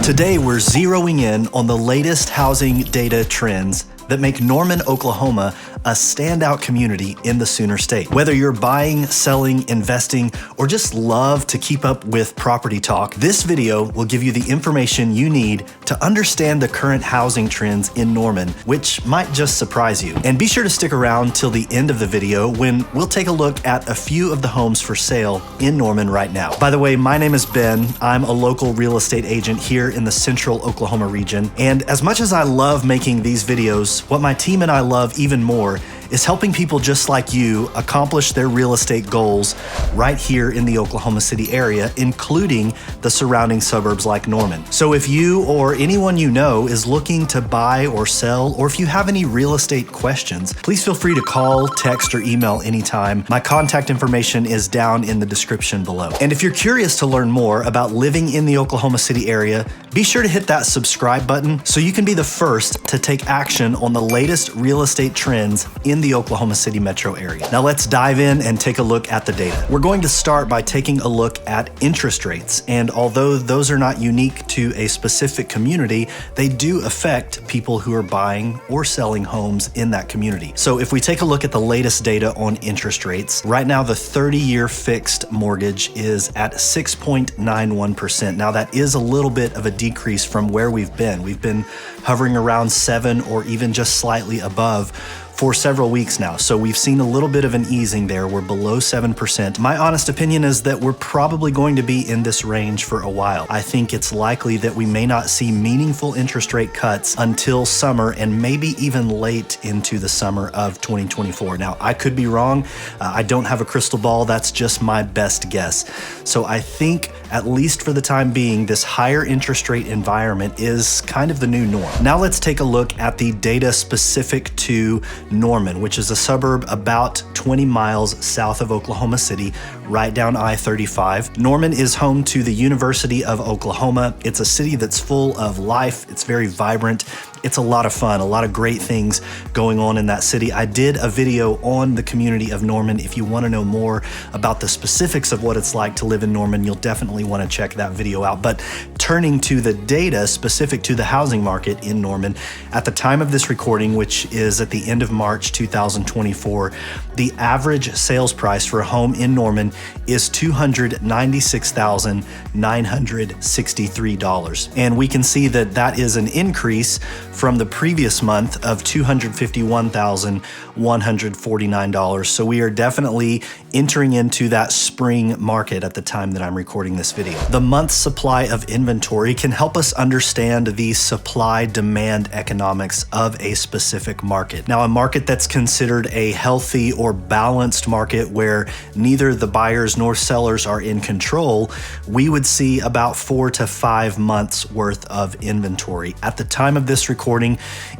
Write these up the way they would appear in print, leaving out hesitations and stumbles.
Today, we're zeroing in on the latest housing data trends that make Norman, Oklahoma a standout community in the Sooner State. Whether you're buying, selling, investing, or just love to keep up with property talk, this video will give you the information you need to understand the current housing trends in Norman, which might just surprise you. And be sure to stick around till the end of the video when we'll take a look at a few of the homes for sale in Norman right now. By the way, my name is Ben. I'm a local real estate agent here in the central Oklahoma region. And as much as I love making these videos, what my team and I love even more is helping people just like you accomplish their real estate goals right here in the Oklahoma City area, including the surrounding suburbs like Norman. So if you or anyone you know is looking to buy or sell, or if you have any real estate questions, please feel free to call, text, or email anytime. My contact information is down in the description below. And if you're curious to learn more about living in the Oklahoma City area, be sure to hit that subscribe button so you can be the first to take action on the latest real estate trends in the Oklahoma City metro area. Now let's dive in and take a look at the data. We're going to start by taking a look at interest rates. And although those are not unique to a specific community, they do affect people who are buying or selling homes in that community. So if we take a look at the latest data on interest rates, right now the 30-year fixed mortgage is at 6.91%. Now that is a little bit of a decrease from where we've been. We've been hovering around 7 or even just slightly above for several weeks now. So we've seen a little bit of an easing there. We're below 7%. My honest opinion is that we're probably going to be in this range for a while. I think it's likely that we may not see meaningful interest rate cuts until summer and maybe even late into the summer of 2024. Now, I could be wrong. I don't have a crystal ball. That's just my best guess. So I think, at least for the time being, this higher interest rate environment is kind of the new norm. Now let's take a look at the data specific to Norman, which is a suburb about 20 miles south of Oklahoma City, right down I-35. Norman is home to the University of Oklahoma. It's a city that's full of life. It's very vibrant. It's a lot of fun, a lot of great things going on in that city. I did a video on the community of Norman. If you want to know more about the specifics of what it's like to live in Norman, you'll definitely want to check that video out. But turning to the data specific to the housing market in Norman, at the time of this recording, which is at the end of March 2024, the average sales price for a home in Norman is $296,963. And we can see that that is an increase from the previous month of $251,149. So we are definitely entering into that spring market at the time that I'm recording this video. The month's supply of inventory can help us understand the supply-demand economics of a specific market. Now, a market that's considered a healthy or balanced market where neither the buyers nor sellers are in control, we would see about 4 to 5 months worth of inventory. At the time of this recording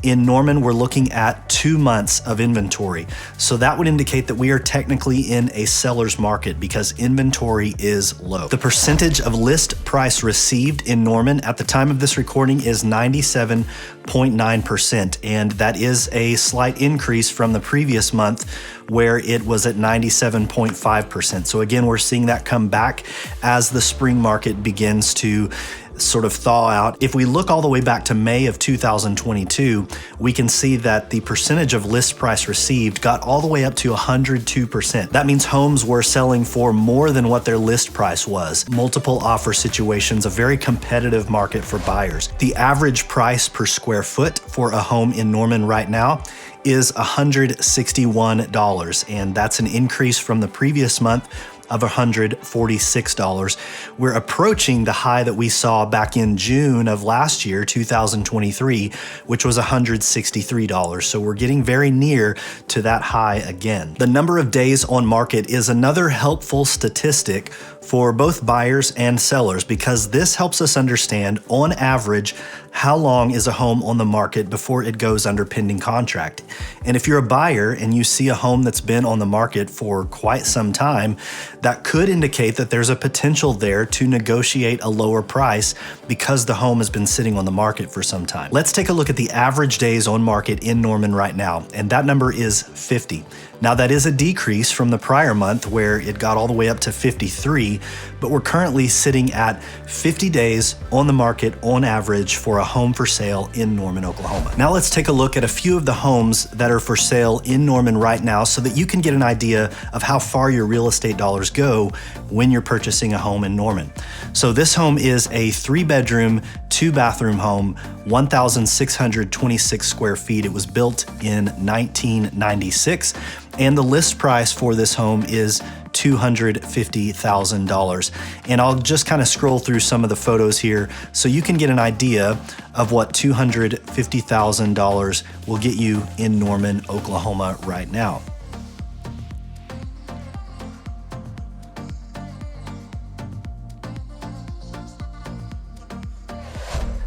in Norman, we're looking at 2 months of inventory. So that would indicate that we are technically in a seller's market because inventory is low. The percentage of list price received in Norman at the time of this recording is 97.9%, and that is a slight increase from the previous month where it was at 97.5%. So again, we're seeing that come back as the spring market begins to sort of thaw out. If we look all the way back to May of 2022, we can see that the percentage of list price received got all the way up to 102%. That means homes were selling for more than what their list price was. Multiple offer situations, a very competitive market for buyers. The average price per square foot for a home in Norman right now is $161, and that's an increase from the previous month of $146. We're approaching the high that we saw back in June of last year, 2023, which was $163. So we're getting very near to that high again. The number of days on market is another helpful statistic for both buyers and sellers because this helps us understand, on average, how long is a home on the market before it goes under pending contract. And if you're a buyer and you see a home that's been on the market for quite some time, that could indicate that there's a potential there to negotiate a lower price because the home has been sitting on the market for some time. Let's take a look at the average days on market in Norman right now, and that number is 50. Now that is a decrease from the prior month where it got all the way up to 53, but we're currently sitting at 50 days on the market on average for a home for sale in Norman, Oklahoma. Now let's take a look at a few of the homes that are for sale in Norman right now so that you can get an idea of how far your real estate dollars go when you're purchasing a home in Norman. So this home is a 3-bedroom, 2-bathroom home, 1,626 square feet. It was built in 1996. And the list price for this home is $250,000. And I'll just kind of scroll through some of the photos here so you can get an idea of what $250,000 will get you in Norman, Oklahoma right now.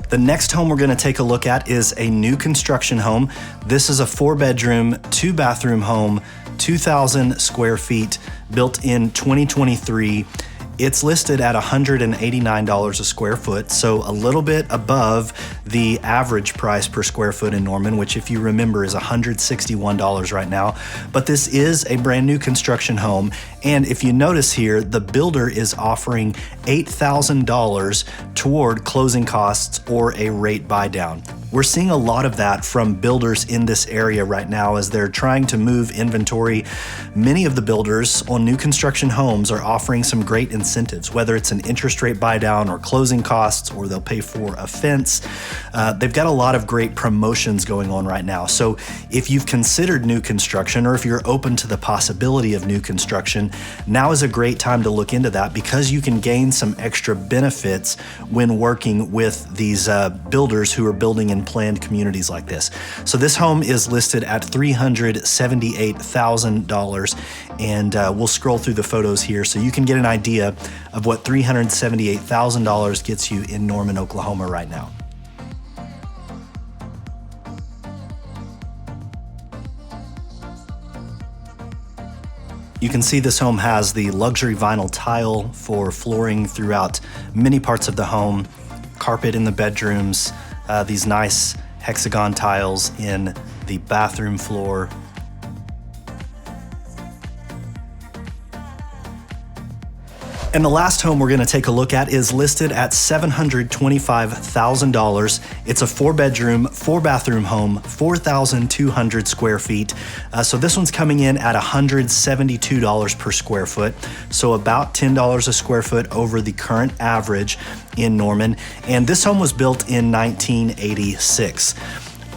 The next home we're going to take a look at is a new construction home. This is a 4-bedroom, 2-bathroom home, 2,000 square feet, built in 2023. It's listed at $189 a square foot, so a little bit above the average price per square foot in Norman, which if you remember is $161 right now. But this is a brand new construction home. And if you notice here, the builder is offering $8,000 toward closing costs or a rate buy down. We're seeing a lot of that from builders in this area right now as they're trying to move inventory. Many of the builders on new construction homes are offering some great incentives, whether it's an interest rate buy down or closing costs, or they'll pay for a fence. They've got a lot of great promotions going on right now. So if you've considered new construction, or if you're open to the possibility of new construction, now is a great time to look into that because you can gain some extra benefits when working with these builders who are building in planned communities like this. So this home is listed at $378,000, and we'll scroll through the photos here so you can get an idea of what $378,000 gets you in Norman, Oklahoma right now. You can see this home has the luxury vinyl tile for flooring throughout many parts of the home, carpet in the bedrooms, these nice hexagon tiles in the bathroom floor. And the last home we're going to take a look at is listed at $725,000. It's a 4-bedroom, 4-bathroom home, 4,200 square feet. So this one's coming in at $172 per square foot. So about $10 a square foot over the current average in Norman. And this home was built in 1986.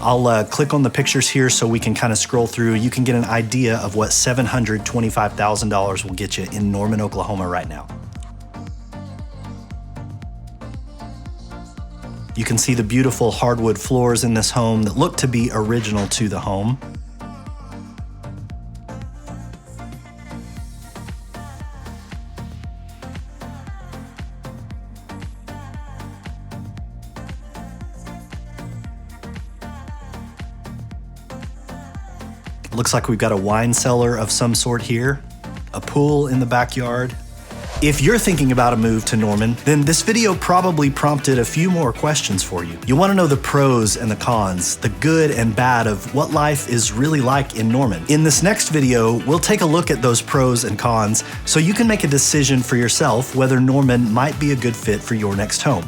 I'll click on the pictures here so we can kind of scroll through. You can get an idea of what $725,000 will get you in Norman, Oklahoma right now. You can see the beautiful hardwood floors in this home that look to be original to the home. Looks like we've got a wine cellar of some sort here, a pool in the backyard. If you're thinking about a move to Norman, then this video probably prompted a few more questions for you. You want to know the pros and the cons, the good and bad of what life is really like in Norman. In this next video, we'll take a look at those pros and cons so you can make a decision for yourself whether Norman might be a good fit for your next home.